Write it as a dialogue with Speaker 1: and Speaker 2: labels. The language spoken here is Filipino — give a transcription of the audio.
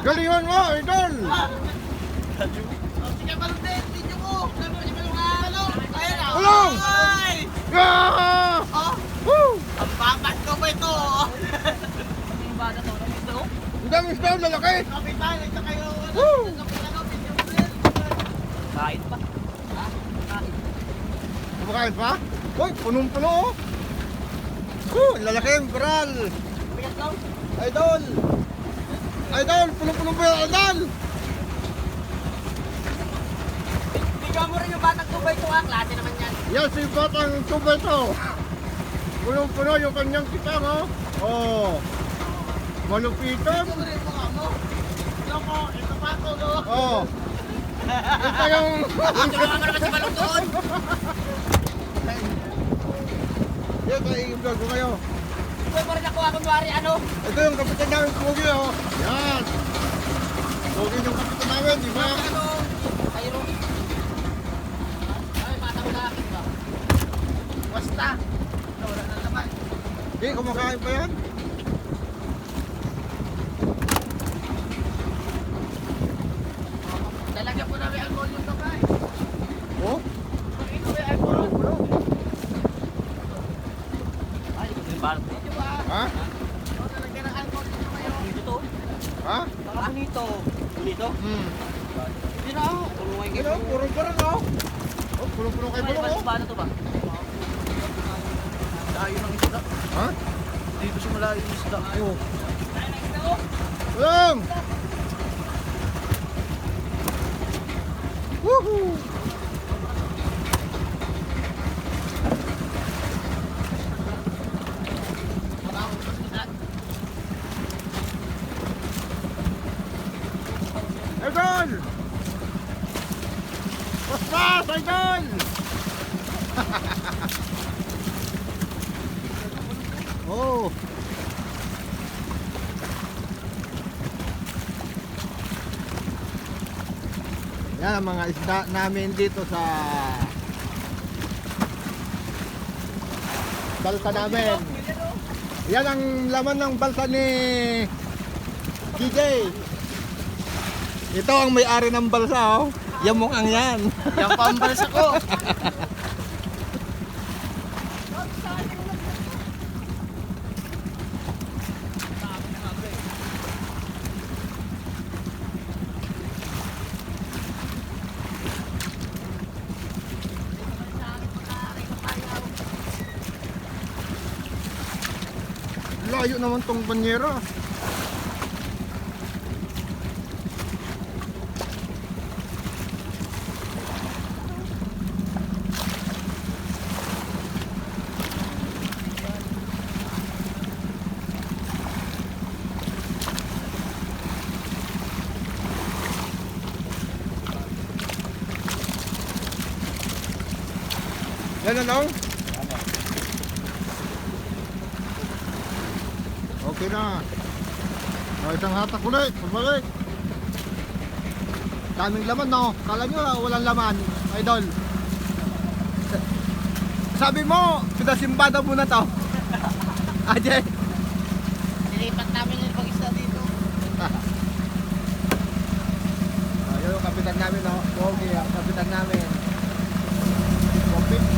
Speaker 1: Galingan mo, idol!
Speaker 2: Sige, balon video mo. Sabi mo, ano? Ayan na.
Speaker 1: Ulong!
Speaker 2: Ay!
Speaker 1: Ah!
Speaker 2: Oh,
Speaker 1: Woo!
Speaker 2: ang babat ko ba ito? Ang bata to, ano ito?
Speaker 1: Ang dami isda, lalaki!
Speaker 2: Kapitan, ito kayo.
Speaker 1: Woo!
Speaker 2: Kapitan, video mo rin. Kain pa. Ha? Kain.
Speaker 1: Kumakain pa? Uy, punong-puno oh! Woo! Ang lalaki yung koral!
Speaker 2: Bigat daw.
Speaker 1: Idol! Idol! Punong-puno pa yung idol!
Speaker 2: Bigyan mo rin yung batang tubay ito, klase naman yan.
Speaker 1: Yan si Batang Tubay to! Punong-puno yung kanyang kitang oh! Oh! Malupitan!
Speaker 2: Ito mo rin mukha mo. Loko, ito pa ako, no?
Speaker 1: Oh! Ito yung...
Speaker 2: Tulungan mo naman si Balong doon.
Speaker 1: Yan, i-vlog ko kayo.
Speaker 2: Pwede mo rin ako, kunwari, ano?
Speaker 1: Ito yung kapitan namin, Pogi oh! Yan! Pogi yung kapitan namin, di ba?
Speaker 2: Ano? Ayro. Ay, matang na akin ba? Basta. Wala na naman.
Speaker 1: Hindi, kumakain pa yan.
Speaker 2: Lalagyan po namin alcohol yung tokay.
Speaker 1: Oh?
Speaker 2: Ito may alcohol.
Speaker 1: Puno.
Speaker 2: Ay, ito yung balot. Ito ba?
Speaker 1: Ha?
Speaker 2: Ito, lalagyan ng alcohol dito kayo. Dito?
Speaker 1: Ha?
Speaker 2: Baka nito. Dito?
Speaker 1: Hmm.
Speaker 2: Hindi na ako. Tulungan
Speaker 1: Ano? Puro-puro oh! Oh, puro-puro kayo bulong oh!
Speaker 2: Paano to ba? Layo ng isda.
Speaker 1: Ha?
Speaker 2: Dito siya malayo ng isda.
Speaker 1: Oh. Bulong! Woohoo! Idol! Paspas! Idol! Oh! Yan ang mga isda namin dito sa balsa namin. Yan ang laman ng balsa ni DJ. Ito ang may-ari ng balsa oh. Yan mukhang yan.
Speaker 2: Yung pambalsa ko.
Speaker 1: Layo naman tong banyera. Yan na lang. Okay na. O, isang hatak ulit. Pabalik. Daming laman no. Kala nyo walang laman. Idol. Sabi mo, pinasimbada muna to. Ajay.
Speaker 2: Nilipat namin yung pag-isa dito.
Speaker 1: Ayun yung kapitan namin no. Okay, ang kapitan namin. Kompit.